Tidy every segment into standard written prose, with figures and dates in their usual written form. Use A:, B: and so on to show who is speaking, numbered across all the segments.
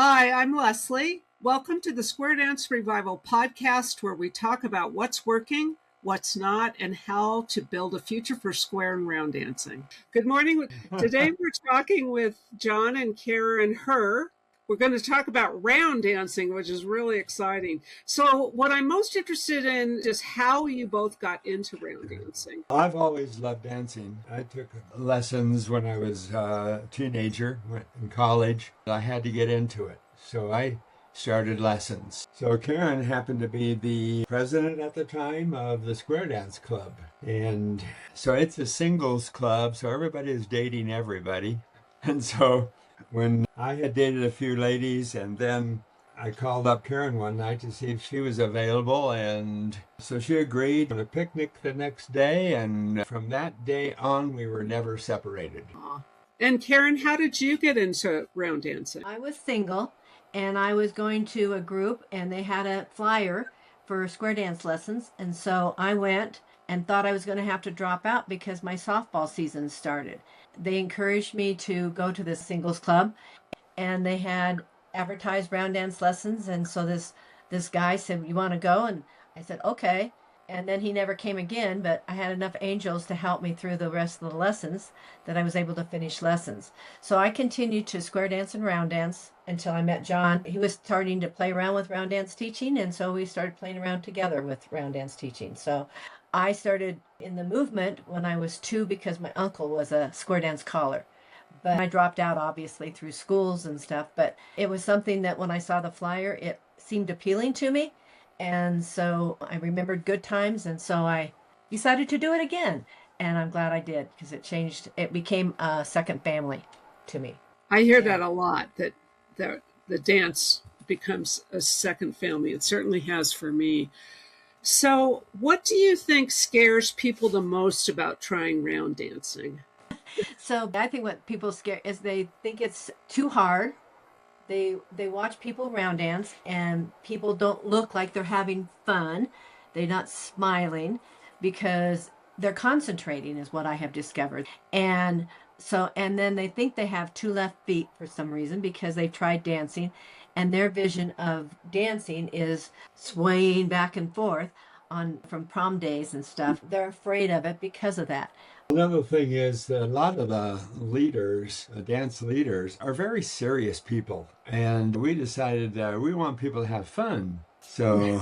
A: Hi, I'm Leslie. Welcome to the Square Dance Revival podcast, where we talk about what's working, what's not, and how to build a future for square and round dancing. Good morning. Today we're talking with John and Karen Herr. We're going to talk about round dancing, which is really exciting. So what I'm most interested in is how you both got into round dancing.
B: I've always loved dancing. I took lessons when I was a teenager in college. I had to get into it, so I started lessons. So Karen happened to be the president at the time of the Square Dance Club. And so it's a singles club, so everybody is dating everybody. And so when I had dated a few ladies, and then I called up Karen one night to see if she was available, and so she agreed on a picnic the next day, and from that day on, we were never separated.
A: And Karen, how did you get into round dancing?
C: I was single, and I was going to a group, and they had a flyer for square dance lessons, and so I went and thought I was going to have to drop out because my softball season started. They encouraged me to go to this singles club, and they had advertised round dance lessons, and so this guy said, "You want to go?" And I said, "Okay." And then he never came again, but I had enough angels to help me through the rest of the lessons that I was able to finish lessons. So I continued to square dance and round dance until I met John. He was starting to play around with round dance teaching, and so we started playing around together with round dance teaching. So I started in the movement when I was 2 because my uncle was a square dance caller. But I dropped out, obviously, through schools and stuff. But it was something that when I saw the flyer, it seemed appealing to me. And so I remembered good times. And so I decided to do it again. And I'm glad I did, because it became a second family to me.
A: I hear that a lot, that the dance becomes a second family. It certainly has for me. So what do you think scares people the most about trying round dancing?
C: So I think what people scare is they think it's too hard. They watch people round dance, and people don't look like they're having fun. They're not smiling because they're concentrating, is what I have discovered. And then they think they have 2 left feet for some reason because they've tried dancing, and their vision of dancing is swaying back and forth from prom days and stuff. They're afraid of it because of that.
B: Another thing is that a lot of the leaders, dance leaders, are very serious people. And we decided we want people to have fun. So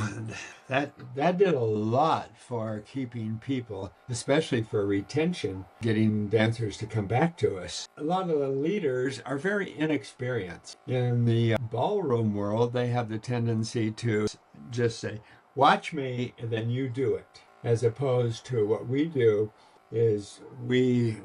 B: that did a lot for keeping people, especially for retention, getting dancers to come back to us. A lot of the leaders are very inexperienced. In the ballroom world, they have the tendency to just say, "Watch me, and then you do it," as opposed to what we do is we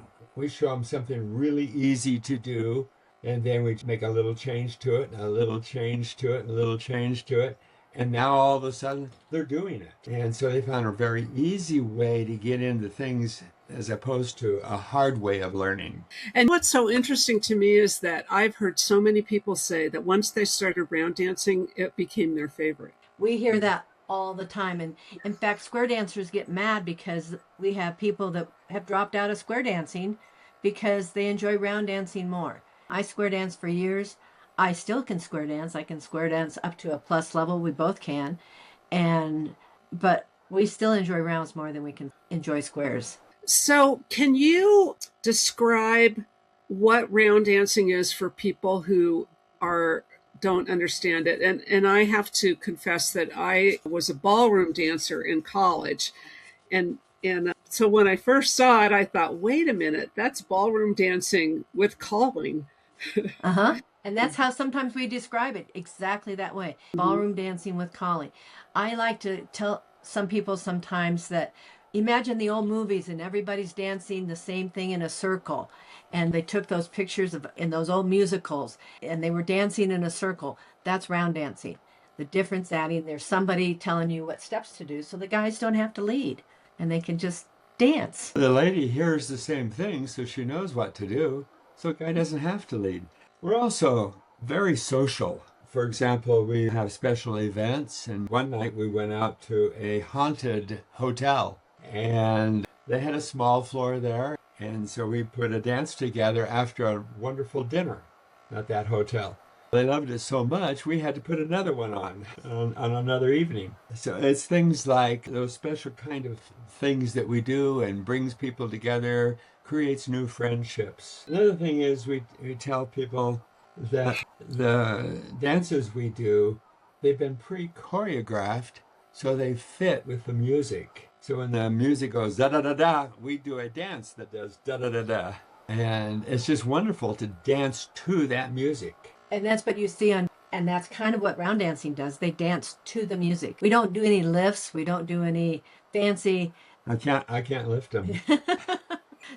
B: show them something really easy to do, and then we make a little change to it, and a little change to it, and a little change to it, and now all of a sudden they're doing it. And so they found a very easy way to get into things as opposed to a hard way of learning.
A: And what's so interesting to me is that I've heard so many people say that once they started round dancing, it became their favorite.
C: We hear that all the time. And in fact, square dancers get mad because we have people that have dropped out of square dancing because they enjoy round dancing more. I square danced for years. I still can square dance. I can square dance up to a plus level. We both can. But we still enjoy rounds more than we can enjoy squares.
A: So can you describe what round dancing is for people who don't understand it? And I have to confess that I was a ballroom dancer in college. And so when I first saw it, I thought, wait a minute, that's ballroom dancing with calling.
C: Uh-huh. And that's how sometimes we describe it, exactly that way. Ballroom dancing with calling. I like to tell some people sometimes that imagine the old movies and everybody's dancing the same thing in a circle. And they took those pictures in those old musicals and they were dancing in a circle. That's round dancing. The difference adding, there's somebody telling you what steps to do so the guys don't have to lead and they can just dance.
B: The lady hears the same thing, so she knows what to do, so the guy doesn't have to lead. We're also very social. For example, we have special events, and one night we went out to a haunted hotel, and they had a small floor there, and so we put a dance together after a wonderful dinner at that hotel. They loved it so much, we had to put another one on another evening. So it's things like those special kind of things that we do and brings people together, creates new friendships. Another thing is we tell people that the dances we do, they've been pre-choreographed so they fit with the music. So when the music goes da-da-da-da, we do a dance that does da-da-da-da. And it's just wonderful to dance to that music.
C: And that's what you see on, and that's kind of what round dancing does. They dance to the music. We don't do any lifts. We don't do any fancy.
B: I can't lift them.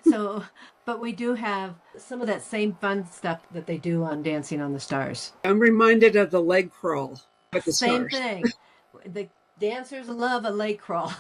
C: So, but we do have some of that same fun stuff that they do on Dancing on the Stars.
A: I'm reminded of the leg crawl with the
C: Same
A: stars.
C: thing. The dancers love a leg crawl.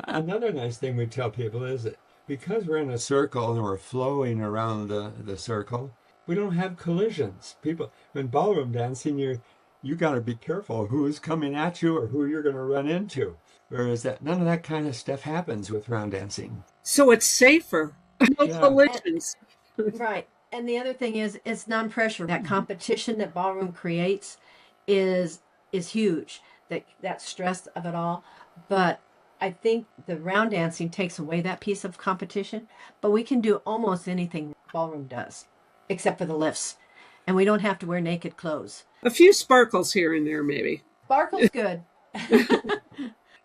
B: Another nice thing we tell people is that because we're in a circle and we're flowing around the circle, we don't have collisions. People, in ballroom dancing, you got to be careful who's coming at you or who you're going to run into. Whereas none of that kind of stuff happens with round dancing.
A: So it's safer. No
B: Yeah.
A: collisions.
C: Right. And the other thing is it's non-pressure. That competition that ballroom creates is huge. That stress of it all. But I think the round dancing takes away that piece of competition, but we can do almost anything ballroom does, except for the lifts. And we don't have to wear naked clothes.
A: A few sparkles here and there, maybe.
C: Sparkle's good.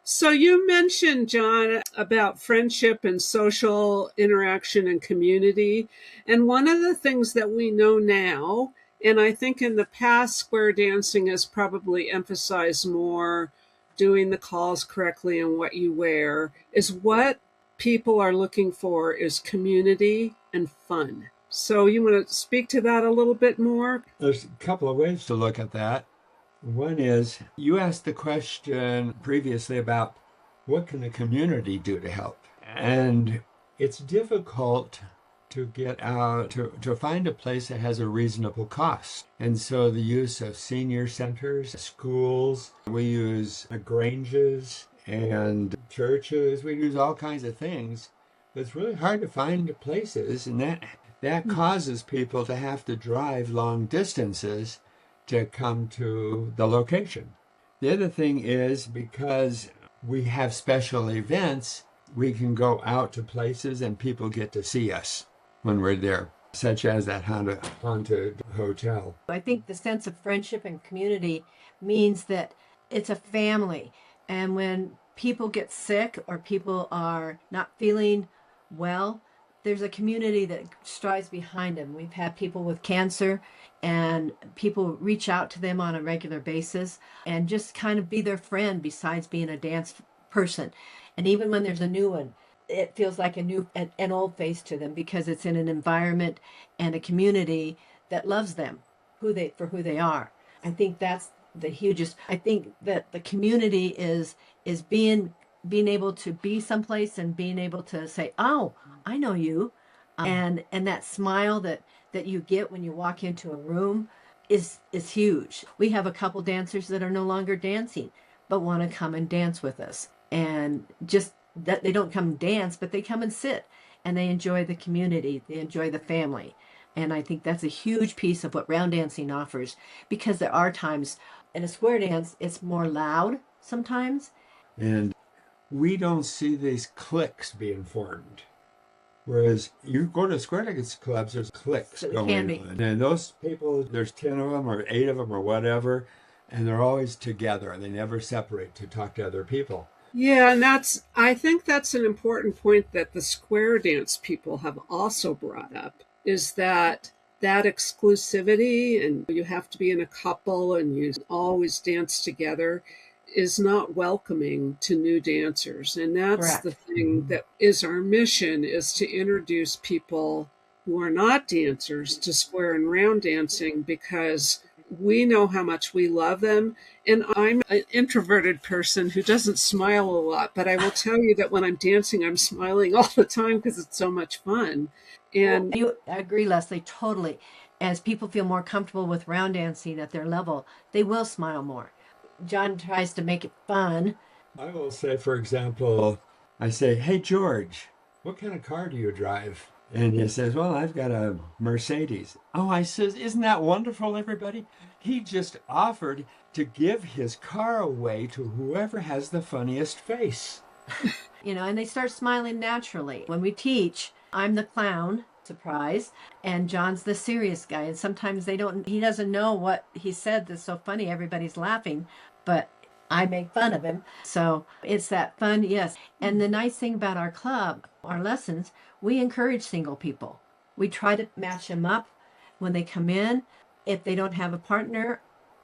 A: So you mentioned, John, about friendship and social interaction and community. And one of the things that we know now, and I think in the past, square dancing has probably emphasized more doing the calls correctly and what you wear, is what people are looking for is community and fun. So you want to speak to that a little bit more?
B: There's a couple of ways to look at that. One is, you asked the question previously about what can the community do to help? And it's difficult to get out, to find a place that has a reasonable cost. And so the use of senior centers, schools, we use granges and churches, we use all kinds of things. But it's really hard to find places, and that causes people to have to drive long distances to come to the location. The other thing is, because we have special events, we can go out to places and people get to see us when we're there, such as that haunted hotel.
C: I think the sense of friendship and community means that it's a family. And when people get sick or people are not feeling well, there's a community that strives behind them. We've had people with cancer, and people reach out to them on a regular basis and just kind of be their friend besides being a dance person. And even when there's a new one, it feels like an old face to them because it's in an environment and a community that loves them for who they are. I think that's the hugest. I think that the community is being able to be someplace and being able to say, "Oh, I know you," and that smile that you get when you walk into a room is huge. We have a couple dancers that are no longer dancing, but want to come and dance with us, and just that they don't come and dance, but they come and sit, and they enjoy the community, they enjoy the family. And I think that's a huge piece of what round dancing offers, because there are times in a square dance it's more loud sometimes,
B: and we don't see these cliques being formed. Whereas you go to square dance clubs, there's cliques
C: So it
B: going
C: can be.
B: on. And those people, there's 10 of them or 8 of them or whatever, and they're always together. They never separate to talk to other people.
A: Yeah, and I think that's an important point that the square dance people have also brought up, is that exclusivity and you have to be in a couple and you always dance together is not welcoming to new dancers. And that's
C: Correct.
A: the thing that is our mission, is to introduce people who are not dancers to square and round dancing, because we know how much we love them. And I'm an introverted person who doesn't smile a lot, but I will tell you that when I'm dancing, I'm smiling all the time because it's so much fun. And
C: I agree, Leslie, totally. As people feel more comfortable with round dancing at their level, they will smile more. John tries to make it fun.
B: I will say, for example, I say, "Hey, George, what kind of car do you drive?" And he says, well, I've got a Mercedes. Oh, I says, isn't that wonderful, everybody? He just offered to give his car away to whoever has the funniest face.
C: And they start smiling naturally. When we teach, I'm the clown, surprise, and John's the serious guy. And sometimes he doesn't know what he said that's so funny. Everybody's laughing, but I make fun of him. So it's that fun, yes. And the nice thing about our club, our lessons, we encourage single people. We try to match them up when they come in. If they don't have a partner,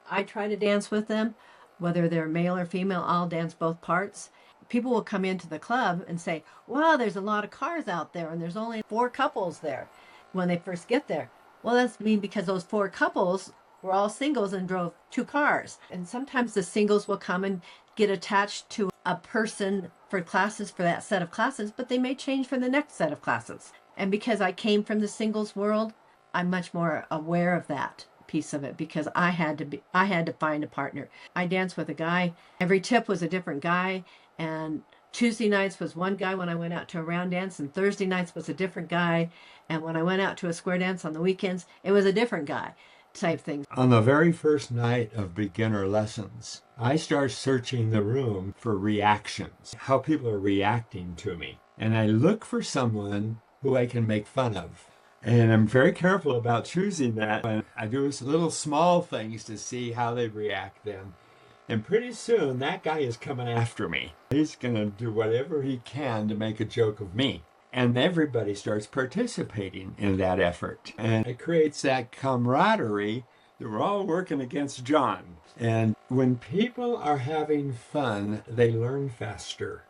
C: I try to dance with them. Whether they're male or female, I'll dance both parts. People will come into the club and say, wow, there's a lot of cars out there and there's only 4 couples there when they first get there. Well, that's because those 4 couples were all singles and drove 2 cars. And sometimes the singles will come and get attached to a person for classes, for that set of classes, but they may change for the next set of classes. And because I came from the singles world, I'm much more aware of that piece of it, because I had to find a partner. I danced with a guy. Every tip was a different guy. And Tuesday nights was one guy when I went out to a round dance, and Thursday nights was a different guy. And when I went out to a square dance on the weekends, it was a different guy type thing.
B: On the very first night of beginner lessons, I start searching the room for reactions, how people are reacting to me. And I look for someone who I can make fun of. And I'm very careful about choosing that. And I do little small things to see how they react then. And pretty soon, that guy is coming after me. He's going to do whatever he can to make a joke of me. And everybody starts participating in that effort. And it creates that camaraderie that we're all working against John. And when people are having fun, they learn faster.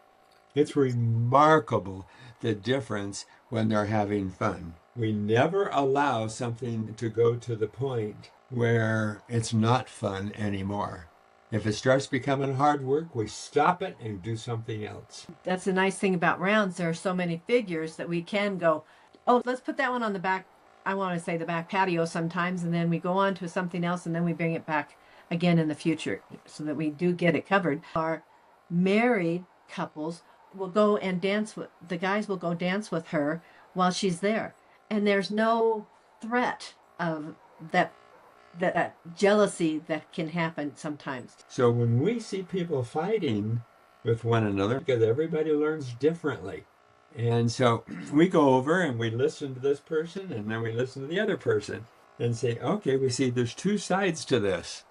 B: It's remarkable the difference when they're having fun. We never allow something to go to the point where it's not fun anymore. If it starts becoming hard work, we stop it and do something else.
C: That's the nice thing about rounds. There are so many figures that we can go, oh, let's put that one on the back, I want to say the back patio sometimes, and then we go on to something else, and then we bring it back again in the future so that we do get it covered. Our married couples will go and dance with, the guys will go dance with her while she's there. And there's no threat of that jealousy that can happen sometimes.
B: So when we see people fighting with one another, because everybody learns differently. And so we go over and we listen to this person, and then we listen to the other person and say, okay, we see there's 2 sides to this.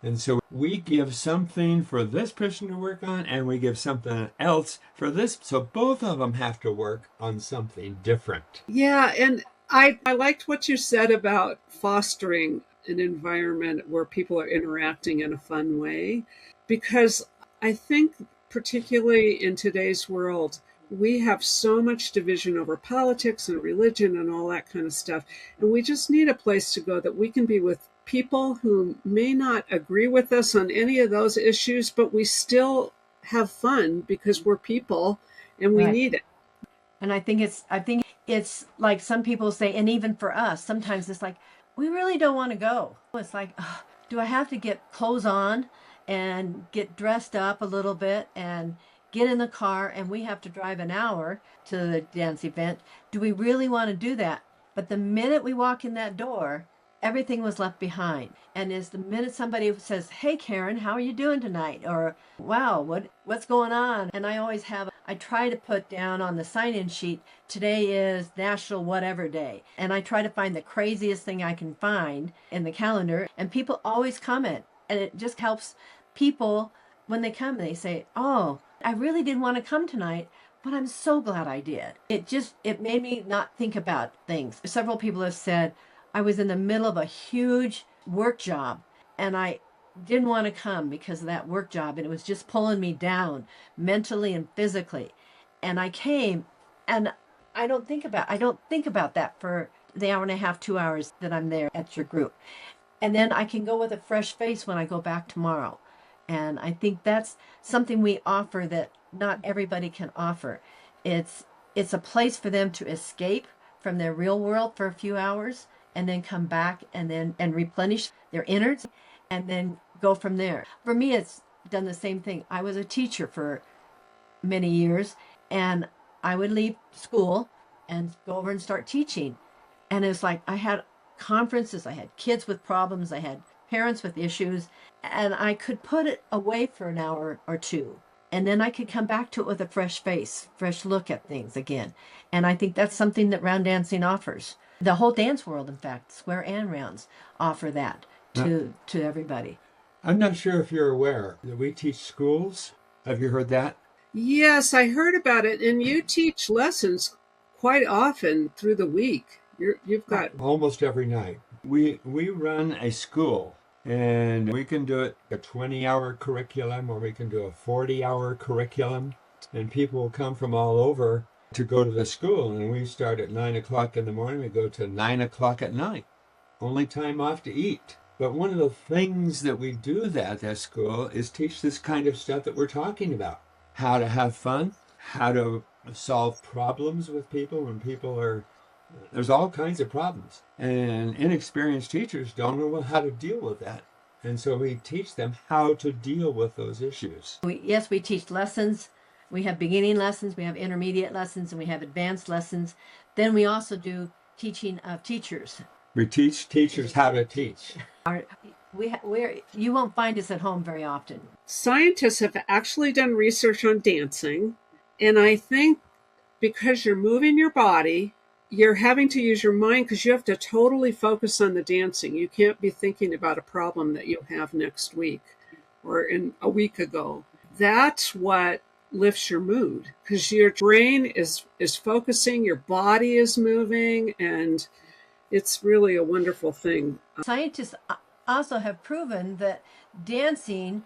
B: And so we give something for this person to work on, and we give something else for this. So both of them have to work on something different.
A: Yeah, and I liked what you said about fostering an environment where people are interacting in a fun way, because I think particularly in today's world, we have so much division over politics and religion and all that kind of stuff. And we just need a place to go that we can be with people who may not agree with us on any of those issues, but we still have fun because we're people and we need it.
C: And I think it's like some people say, and even for us, sometimes it's like, we really don't want to go. It's like, do I have to get clothes on and get dressed up a little bit and get in the car, and we have to drive an hour to the dance event? Do we really want to do that? But the minute we walk in that door, everything was left behind. And is the minute somebody says, hey, Karen, how are you doing tonight? Or, wow, what's going on? And I try to put down on the sign-in sheet, today is National Whatever Day. And I try to find the craziest thing I can find in the calendar. And people always comment. And it just helps people when they come, they say, oh, I really didn't want to come tonight, but I'm so glad I did. It made me not think about things. Several people have said, I was in the middle of a huge work job and I didn't want to come because of that work job, and it was just pulling me down mentally and physically. And I came, and I don't think about that for the hour and a half, 2 hours that I'm there at your group. And then I can go with a fresh face when I go back tomorrow. And I think that's something we offer that not everybody can offer. It's a place for them to escape from their real world for a few hours and then come back and replenish their innards and then go from there. For me, it's done the same thing. I was a teacher for many years, and I would leave school and go over and start teaching. And it's like I had conferences, I had kids with problems, I had parents with issues, and I could put it away for an hour or two. And then I could come back to it with a fresh face, fresh look at things again. And I think that's something that round dancing offers. The whole dance world, in fact, square and rounds, offer that to everybody.
B: I'm not sure if you're aware that we teach schools. Have you heard that?
A: Yes, I heard about it. And you teach lessons quite often through the week. You've got
B: Almost every night. We run a school, and we can do it a 20-hour curriculum, or we can do a 40-hour curriculum, and people will come from all over to go to the school. And we start at 9 o'clock in the morning. We go to 9 o'clock at night. Only time off to eat. But one of the things that we do at that school is teach this kind of stuff that we're talking about. How to have fun, how to solve problems with people when people are, there's all kinds of problems. And inexperienced teachers don't know how to deal with that. And so we teach them how to deal with those issues.
C: We teach lessons. We have beginning lessons, we have intermediate lessons, and we have advanced lessons. Then we also do teaching of teachers.
B: We teach teachers how to teach.
C: You won't find us at home very often.
A: Scientists have actually done research on dancing, and I think because you're moving your body, you're having to use your mind because you have to totally focus on the dancing. You can't be thinking about a problem that you'll have next week or in a week ago. That's what lifts your mood because your brain is focusing, your body is moving, and it's really a wonderful thing.
C: Scientists also have proven that dancing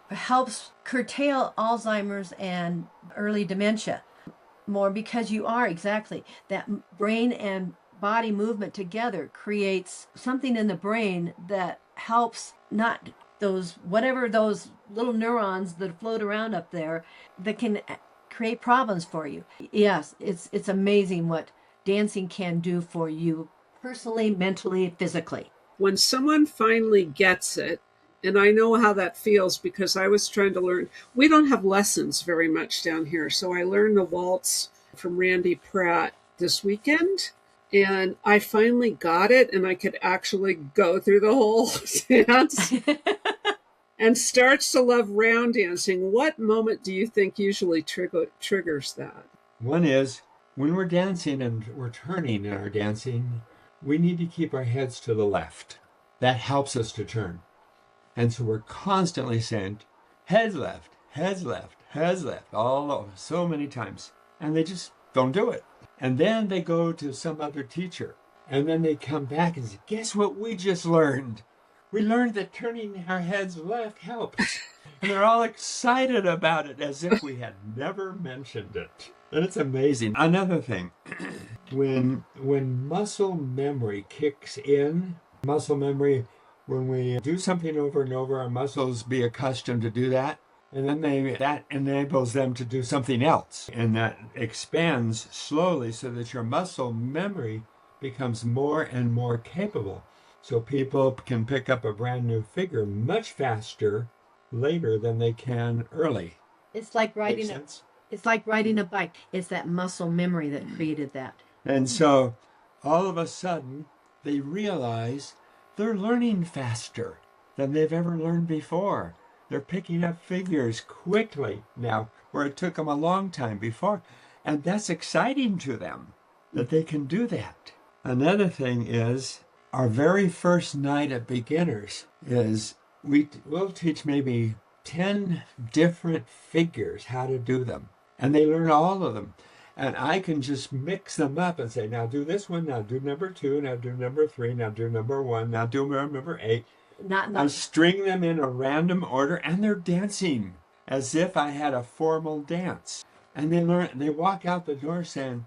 C: helps curtail Alzheimer's and early dementia more because you are exactly that brain and body movement together creates something in the brain that helps not those little neurons that float around up there that can create problems for you. Yes, it's amazing what dancing can do for you personally, mentally, physically.
A: When someone finally gets it, and I know how that feels because I was trying to learn. We don't have lessons very much down here, so I learned the waltz from Randy Pratt this weekend, and I finally got it, and I could actually go through the whole dance and starts to love round dancing. What moment do you think usually triggers that?
B: One is when we're dancing and we're turning in our dancing, we need to keep our heads to the left. That helps us to turn. And so we're constantly saying, heads left, heads left, heads left, all over, so many times. And they just don't do it. And then they go to some other teacher. And then they come back and say, guess what we just learned? We learned that turning our heads left helps. And they're all excited about it as if we had never mentioned it. And it's amazing. Another thing, when muscle memory kicks in, when we do something over and over, our muscles be accustomed to do that. And then that enables them to do something else. And that expands slowly so that your muscle memory becomes more and more capable. So people can pick up a brand new figure much faster later than they can early.
C: It's like riding a bike. It's that muscle memory that created that.
B: And so all of a sudden they realize they're learning faster than they've ever learned before. They're picking up figures quickly now, where it took them a long time before. And that's exciting to them that they can do that. Another thing is our very first night at beginners is we'll teach maybe 10 different figures how to do them. And they learn all of them. And I can just mix them up and say, now do this one, now do number 2, now do number 3, now do number 1, now do number 8. I string them in a random order, and they're dancing as if I had a formal dance. And they walk out the door saying,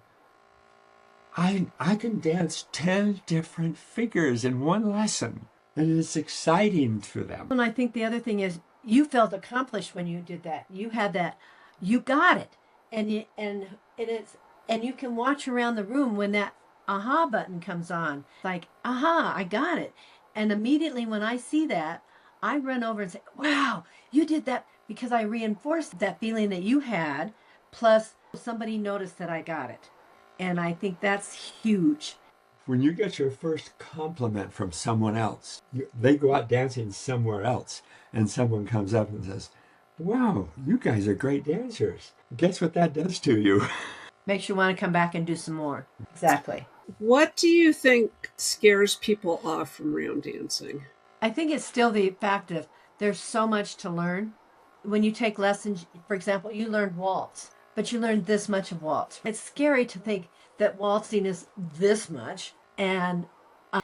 B: I can dance 10 different figures in one lesson. And it's exciting to them.
C: And I think the other thing is you felt accomplished when you did that. You had that, you got it. And you can watch around the room when that aha button comes on. Like, aha, I got it. And immediately when I see that, I run over and say, wow, you did that, because I reinforced that feeling that you had, plus Somebody noticed that I got it. And I think that's huge.
B: When you get your first compliment from someone else, they go out dancing somewhere else, and someone comes up and says, "Wow, you guys are great dancers." Guess what that does to you?
C: Makes you want to come back and do some more. Exactly.
A: What do you think scares people off from round dancing?
C: I think it's still the fact of there's so much to learn. When you take lessons, for example, you learned waltz, but you learned this much of waltz. It's scary to think that waltzing is this much. And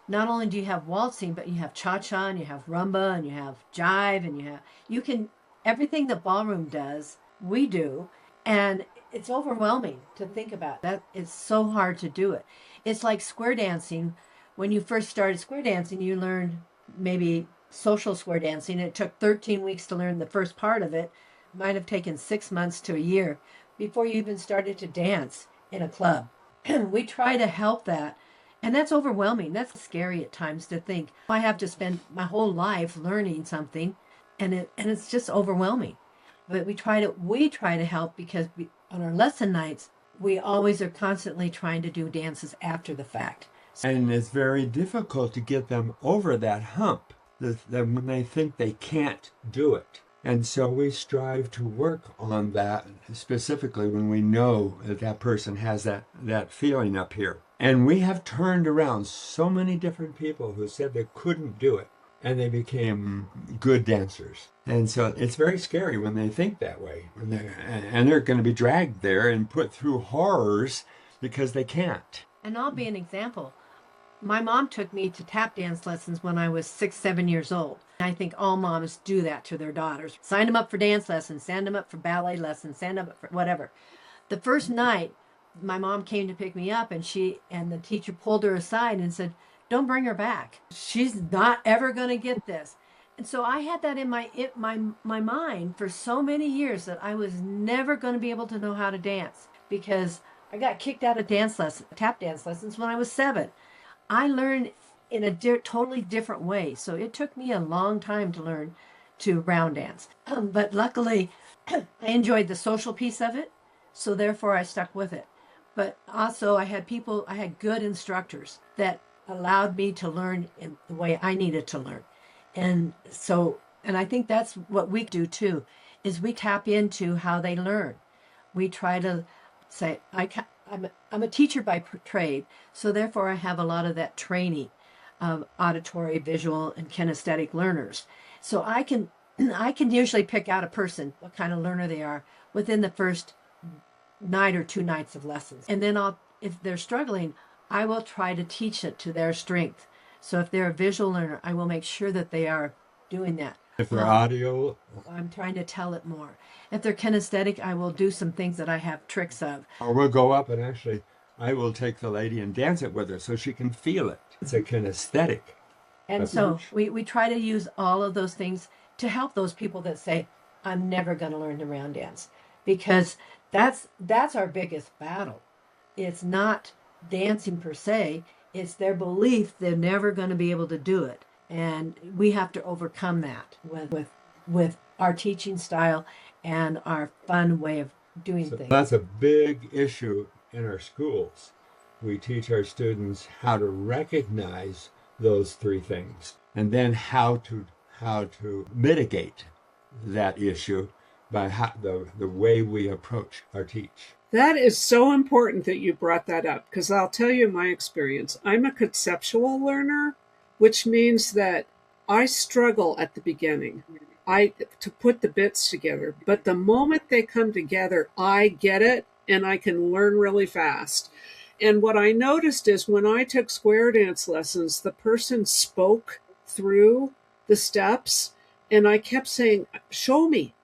C: not only do you have waltzing, but you have cha-cha and you have rumba and you have jive and you can, everything that ballroom does, we do. And it's overwhelming to think about that. It's so hard to do it. It's like square dancing. When you first started square dancing, you learned maybe social square dancing. It took 13 weeks to learn the first part of it. Might have taken 6 months to a year before you even started to dance in a club. We try to help that. And that's overwhelming. That's scary at times to think I have to spend my whole life learning something, and it's just overwhelming. But we try to help because on our lesson nights, we always are constantly trying to do dances after the fact.
B: And it's very difficult to get them over that hump that when they think they can't do it. And so we strive to work on that, specifically when we know that that person has that feeling up here. And we have turned around so many different people who said they couldn't do it, and they became good dancers. And so it's very scary when they think that way. And they're going to be dragged there and put through horrors because they can't.
C: And I'll be an example. My mom took me to tap dance lessons when I was 6, 7 years old. I think all moms do that to their daughters. Sign them up for dance lessons, send them up for ballet lessons, send them up for whatever. The first night, my mom came to pick me up, and the teacher pulled her aside and said, "Don't bring her back. She's not ever going to get this." And so I had that in my mind for so many years that I was never going to be able to know how to dance because I got kicked out of tap dance lessons when I was 7. I learned in a totally different way. So it took me a long time to learn to round dance. But luckily, I enjoyed the social piece of it. So therefore, I stuck with it. But also, I had good instructors that allowed me to learn in the way I needed to learn. And I think that's what we do too, is we tap into how they learn. We try to say, I'm a teacher by trade, so therefore I have a lot of that training of auditory, visual, and kinesthetic learners. So I can usually pick out a person, what kind of learner they are, within the first night or 2 nights of lessons. And then if they're struggling, I will try to teach it to their strength. So if they're a visual learner, I will make sure that they are doing that.
B: If they're audio,
C: I'm trying to tell it more. If they're kinesthetic, I will do some things that I have tricks of.
B: or we'll go up and actually, I will take the lady and dance it with her so she can feel it. It's a kinesthetic.
C: And so we try to use all of those things to help those people that say, I'm never going to learn to round dance. Because that's our biggest battle. It's not dancing per se. It's their belief they're never going to be able to do it. And we have to overcome that with our teaching style and our fun way of doing things.
B: That's a big issue in our schools. We teach our students how to recognize those 3 things and then how to mitigate that issue by the way we approach our teach.
A: That is so important that you brought that up, because I'll tell you my experience. I'm a conceptual learner, which means that I struggle at the beginning to put the bits together. But the moment they come together, I get it and I can learn really fast. And what I noticed is when I took square dance lessons, the person spoke through the steps and I kept saying, "Show me."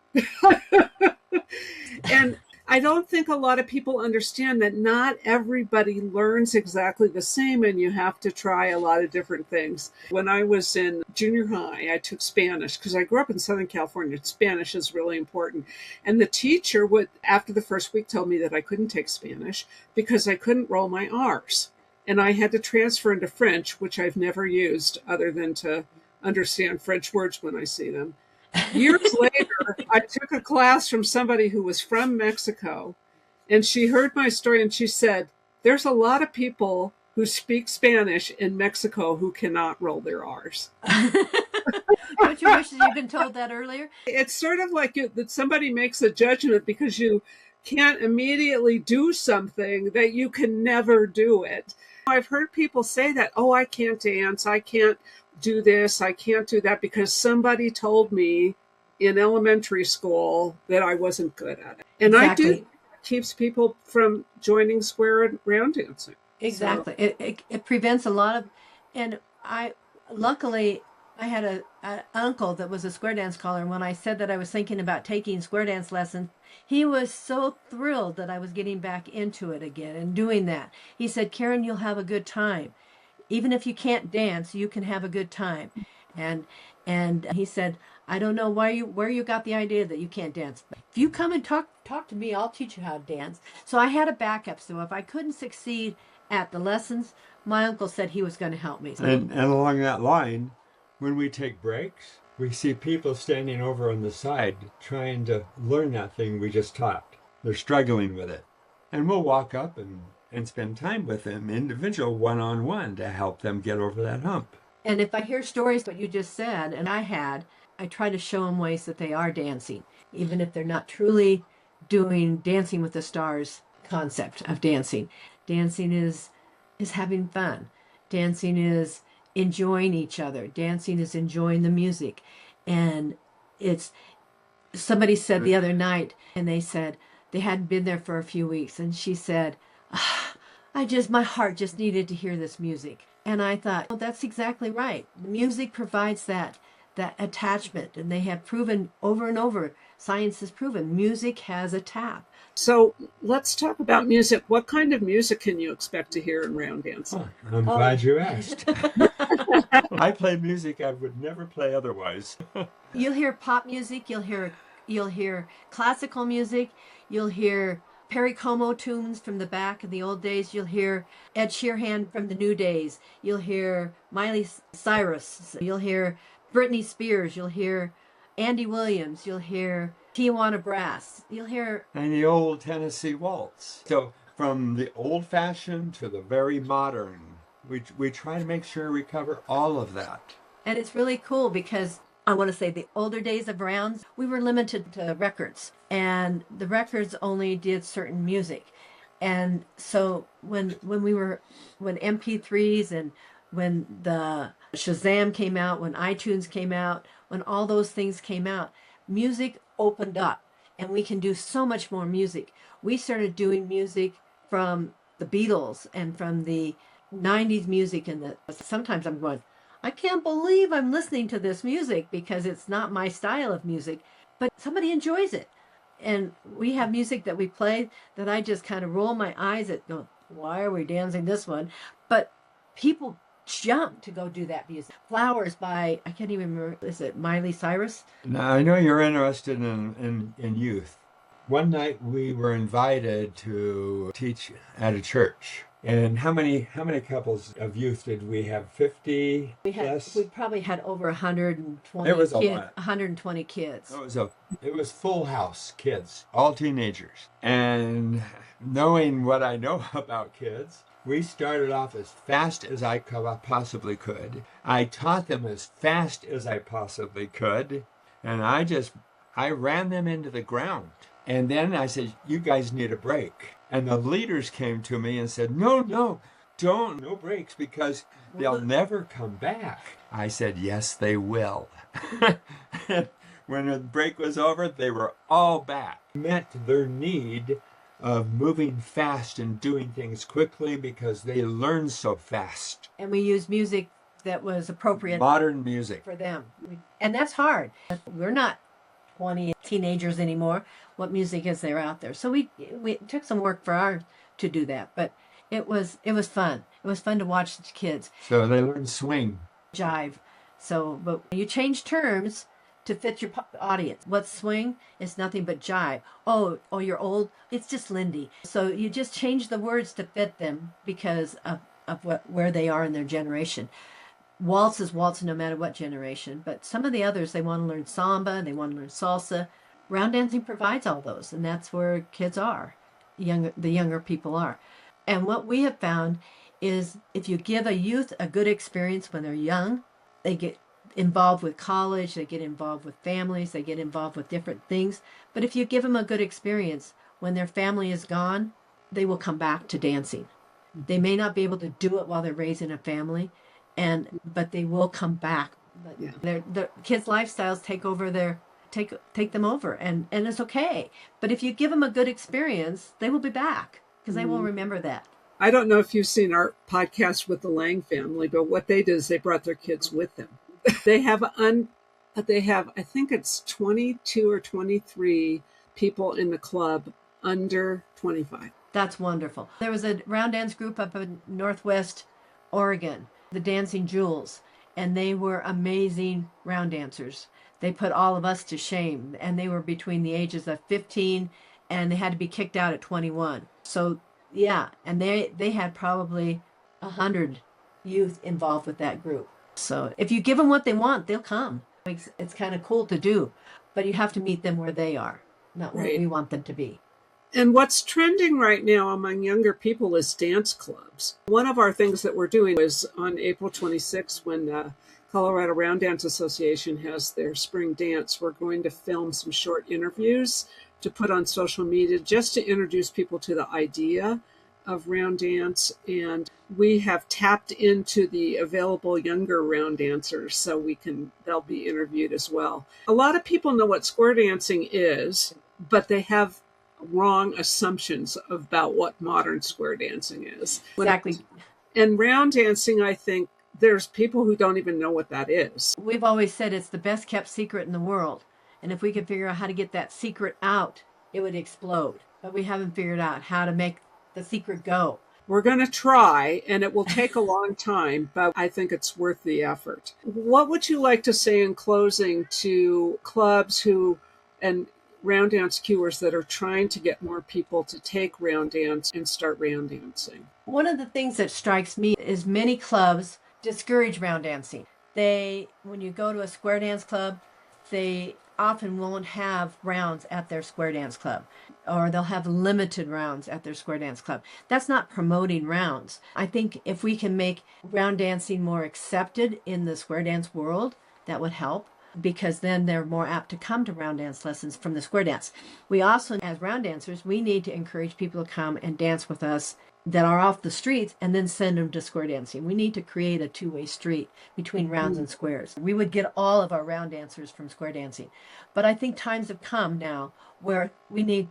A: And I don't think a lot of people understand that not everybody learns exactly the same, and you have to try a lot of different things. When I was in junior high, I took Spanish because I grew up in Southern California. Spanish is really important. And the teacher after the first week, told me that I couldn't take Spanish because I couldn't roll my R's. And I had to transfer into French, which I've never used other than to understand French words when I see them. Years later, I took a class from somebody who was from Mexico, And she heard my story and she said, there's a lot of people who speak Spanish in Mexico who cannot roll their R's.
C: Don't you wish you'd been told that earlier?
A: It's sort of like that somebody makes a judgment because you can't immediately do something that you can never do it. I've heard people say that, oh, I can't dance, I can't do this, I can't do that because somebody told me in elementary school that I wasn't good at it. And
C: Exactly.
A: I do. It keeps people from joining square and round dancing.
C: Exactly. So. It prevents a lot of, and luckily I had an uncle that was a square dance caller, and when I said that I was thinking about taking square dance lessons, he was so thrilled that I was getting back into it again and doing that. He said, Karen, you'll have a good time. Even if you can't dance, you can have a good time. And he said, I don't know where you got the idea that you can't dance. But if you come and talk to me, I'll teach you how to dance. So I had a backup. So if I couldn't succeed at the lessons, my uncle said he was going to help me.
B: And along that line, when we take breaks, we see people standing over on the side trying to learn that thing we just taught. They're struggling with it. And we'll walk up and spend time with them, individual, one-on-one, to help them get over that hump.
C: And if I hear stories what you just said, and I try to show them ways that they are dancing, even if they're not truly doing Dancing with the Stars concept of dancing. Dancing is having fun. Dancing is enjoying each other. Dancing is enjoying the music. And somebody said the other night, and they said they hadn't been there for a few weeks, and she said, my heart just needed to hear this music. And I thought, well, that's exactly right. The music provides that attachment, and they have proven over and over, science has proven music has a tap.
A: So let's talk about music. What kind of music can you expect to hear in round dancing?
B: I'm glad you asked. I play music I would never play otherwise.
C: You'll hear pop music, you'll hear classical music, you'll hear Perry Como tunes from the back of the old days, you'll hear Ed Sheeran from the new days, you'll hear Miley Cyrus, you'll hear Britney Spears, you'll hear Andy Williams, you'll hear Tijuana Brass, you'll hear...
B: And the old Tennessee Waltz. So from the old-fashioned to the very modern, we try to make sure we cover all of that.
C: And it's really cool because I want to say the older days of rounds, we were limited to records, and the records only did certain music. And so when MP3s and when the Shazam came out, when iTunes came out, when all those things came out, music opened up, and we can do so much more music. We started doing music from the Beatles and from the 90s music, and sometimes I'm going, I can't believe I'm listening to this music because it's not my style of music, but somebody enjoys it. And we have music that we play that I just kind of roll my eyes at, go, why are we dancing this one? But people jump to go do that music. Flowers by, I can't even remember, is it Miley Cyrus?
B: Now, I know you're interested in youth. One night we were invited to teach at a church. And how many couples of youth did we have? 50 plus?
C: We probably had over 120
B: It was a
C: kids.
B: lot.
C: 120 kids.
B: It was full house kids, all teenagers. And knowing what I know about kids, we started off as fast as I possibly could. I taught them as fast as I possibly could. And I ran them into the ground. And then I said, you guys need a break. And the leaders came to me and said, no breaks, because they'll never come back. I said, yes, they will. When the break was over, they were all back. It met their need of moving fast and doing things quickly because they learn so fast.
C: And we used music that was appropriate.
B: Modern music.
C: For them. And that's hard. We're not 20 teenagers anymore. What music is there out there? So we took some work to do that, but it was fun. It was fun to watch the kids.
B: So they learned swing.
C: Jive. So, but you change terms to fit your audience. What's swing? It's nothing but jive. Oh, you're old? It's just Lindy. So you just change the words to fit them because of where they are in their generation. Waltz is waltz no matter what generation, but some of the others, they want to learn samba, they want to learn salsa. Round dancing provides all those, and that's where kids are. the younger people are. And what we have found is if you give a youth a good experience when they're young, they get involved with college, they get involved with families, they get involved with different things. But if you give them a good experience, when their family is gone, they will come back to dancing. They may not be able to do it while they're raising a family, but they will come back. But
A: Yeah.
C: the kids' lifestyles take them over, and it's okay. But if you give them a good experience, they will be back because they will remember that.
A: I don't know if you've seen our podcast with the Lang family, but what they did is they brought their kids with them. They have I think it's 22 or 23 people in the club under 25.
C: That's wonderful. There was a round dance group up in Northwest Oregon, the Dancing Jewels, and they were amazing round dancers. They put all of us to shame, and they were between the ages of 15 and they had to be kicked out at 21. So, yeah, and they had probably 100 youth involved with that group. So if you give them what they want, they'll come. It's kind of cool to do, but you have to meet them where they are, not where we want them to be.
A: And what's trending right now among younger people is dance clubs. One of our things that we're doing is on April 26th, when the Colorado Round Dance Association has their spring dance, we're going to film some short interviews to put on social media just to introduce people to the idea of round dance. And we have tapped into the available younger round dancers so they'll be interviewed as well. A lot of people know what square dancing is, but they have wrong assumptions about what modern square dancing is.
C: Exactly.
A: And round dancing, I think there's people who don't even know what that is.
C: We've always said it's the best kept secret in the world. And if we could figure out how to get that secret out, it would explode. But we haven't figured out how to make the secret go.
A: We're going to try, and it will take a long time, but I think it's worth the effort. What would you like to say in closing to clubs and round dance cuers that are trying to get more people to take round dance and start round dancing?
C: One of the things that strikes me is many clubs discourage round dancing. When you go to a square dance club, they often won't have rounds at their square dance club, or they'll have limited rounds at their square dance club. That's not promoting rounds. I think if we can make round dancing more accepted in the square dance world, that would help, because then they're more apt to come to round dance lessons from the square dance. We also, as round dancers, we need to encourage people to come and dance with us that are off the streets and then send them to square dancing. We need to create a two-way street between rounds and squares. We would get all of our round dancers from square dancing. But I think times have come now where we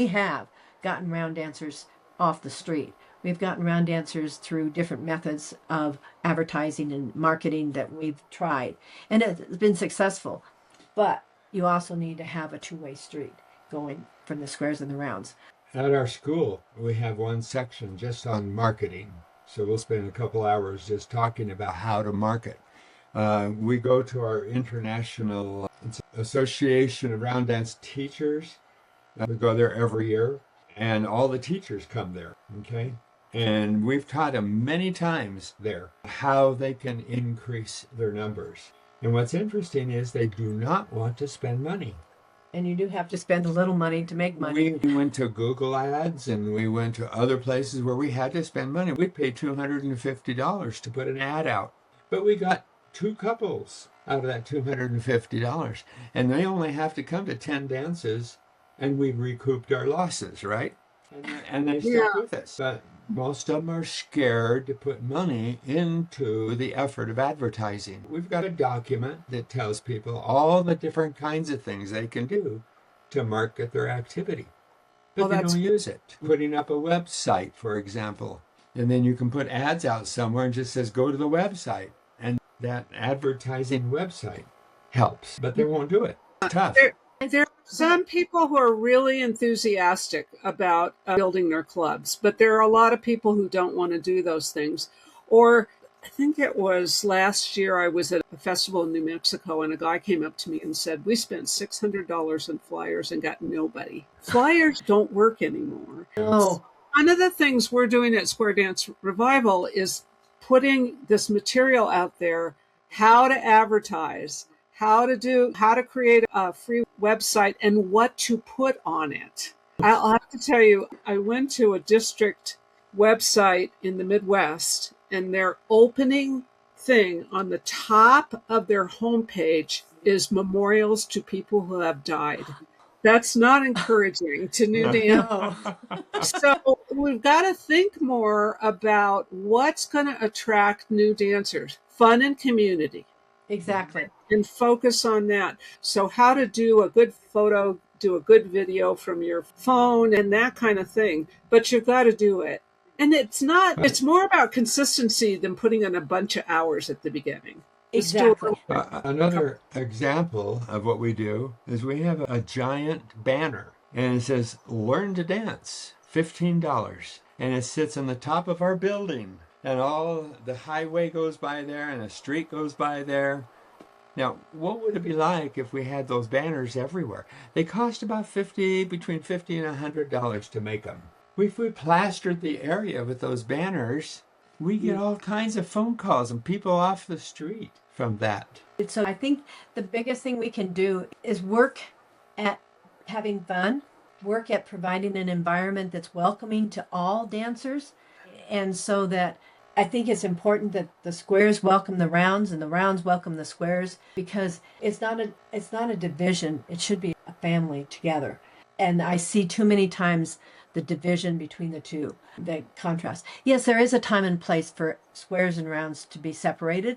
C: have gotten round dancers off the street. We've gotten round dancers through different methods of advertising and marketing that we've tried. And it's been successful. But you also need to have a two-way street going from the squares and the rounds.
B: At our school, we have one section just on marketing. So we'll spend a couple hours just talking about how to market. We go to our International Association of Round Dance Teachers. We go there every year, and all the teachers come there, okay? And we've taught them many times there how they can increase their numbers. And what's interesting is they do not want to spend money.
C: And you do have to spend a little money to make money.
B: We went to Google Ads, and we went to other places where we had to spend money. We paid $250 to put an ad out. But we got 2 couples out of that $250. And they only have to come to 10 dances, and we've recouped our losses, right? And they stuck with us. But most of them are scared to put money into the effort of advertising. We've got a document that tells people all the different kinds of things they can do to market their activity. But they don't use it. Putting up a website, for example, and then you can put ads out somewhere and just says, go to the website. And that advertising website helps, but they won't do it. It's tough.
A: There are some people who are really enthusiastic about building their clubs, but there are a lot of people who don't want to do those things. Or I think it was last year I was at a festival in New Mexico, and a guy came up to me and said, we spent $600 on flyers and got nobody. Flyers don't work anymore.
C: Oh.
A: One of the things we're doing at Square Dance Revival is putting this material out there, how to advertise, how to create a free website, and what to put on it. I'll have to tell you, I went to a district website in the Midwest, and their opening thing on the top of their homepage is memorials to people who have died. That's not encouraging to new dancers.
C: No,
A: So we've got to think more about what's going to attract new dancers, fun and community,
C: exactly.
A: and focus on that. So how to do a good photo, do a good video from your phone and that kind of thing. But you've got to do it. And it's more about consistency than putting in a bunch of hours at the beginning. Just do
C: Exactly.
B: Another example of what we do is we have a giant banner and it says, Learn to Dance, $15. And it sits on the top of our building. And all the highway goes by there and a street goes by there. Now, what would it be like if we had those banners everywhere? They cost about between $50 and $100 to make them. If we plastered the area with those banners, we get all kinds of phone calls and people off the street from that.
C: So I think the biggest thing we can do is work at having fun, work at providing an environment that's welcoming to all dancers. And so that I think it's important that the squares welcome the rounds and the rounds welcome the squares, because it's not a division. It should be a family together. And I see too many times the division between the two, the contrast. Yes, there is a time and place for squares and rounds to be separated,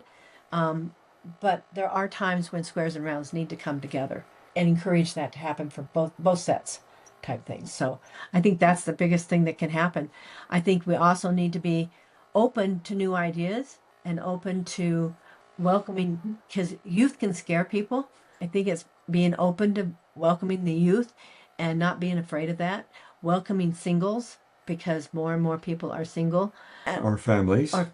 C: but there are times when squares and rounds need to come together, and encourage that to happen for both sets type things. So I think that's the biggest thing that can happen. I think we also need to be open to new ideas and open to welcoming, because youth can scare people. I think it's being open to welcoming the youth and not being afraid of that. Welcoming singles, because more and more people are single.
B: Or families.
C: Or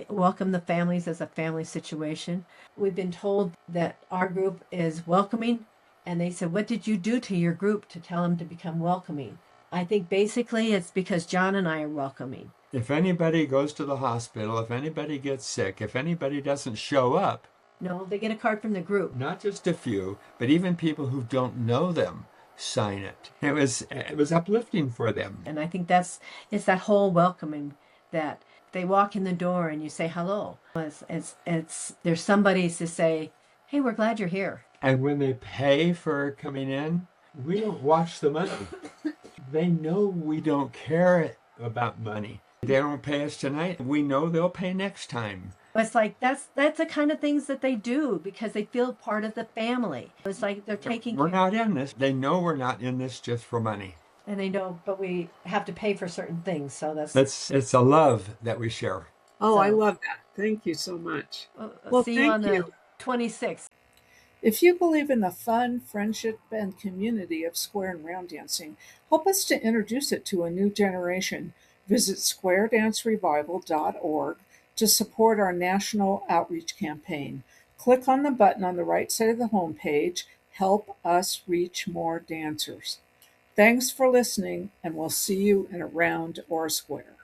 C: welcome the families as a family situation. We've been told that our group is welcoming, and they said, what did you do to your group to tell them to become welcoming? I think basically it's because John and I are welcoming.
B: If anybody goes to the hospital, if anybody gets sick, if anybody doesn't show up,
C: No, they get a card from the group.
B: not just a few, but even people who don't know them sign it. It was uplifting for them.
C: And I think it's that whole welcoming, that they walk in the door and you say hello. It's there's somebody to say, hey, we're glad you're here.
B: And when they pay for coming in, we don't watch the money. They know we don't care about money. They don't pay us tonight. We know they'll pay next time.
C: It's like that's the kind of things that they do because they feel part of the family. It's like they're taking
B: We're not in this. They know we're not in this just for money.
C: and they know, but we have to pay for certain things. So
B: It's a love that we share.
A: Oh,
C: So-
A: I love that. Thank you so much.
C: We'll see you on
A: thank
C: the 26th.
A: If you believe in the fun, friendship, and community of square and round dancing, help us to introduce it to a new generation. Visit squaredancerevival.org to support our national outreach campaign. Click on the button on the right side of the homepage, Help Us Reach More Dancers. Thanks for listening, and we'll see you in a round or a square.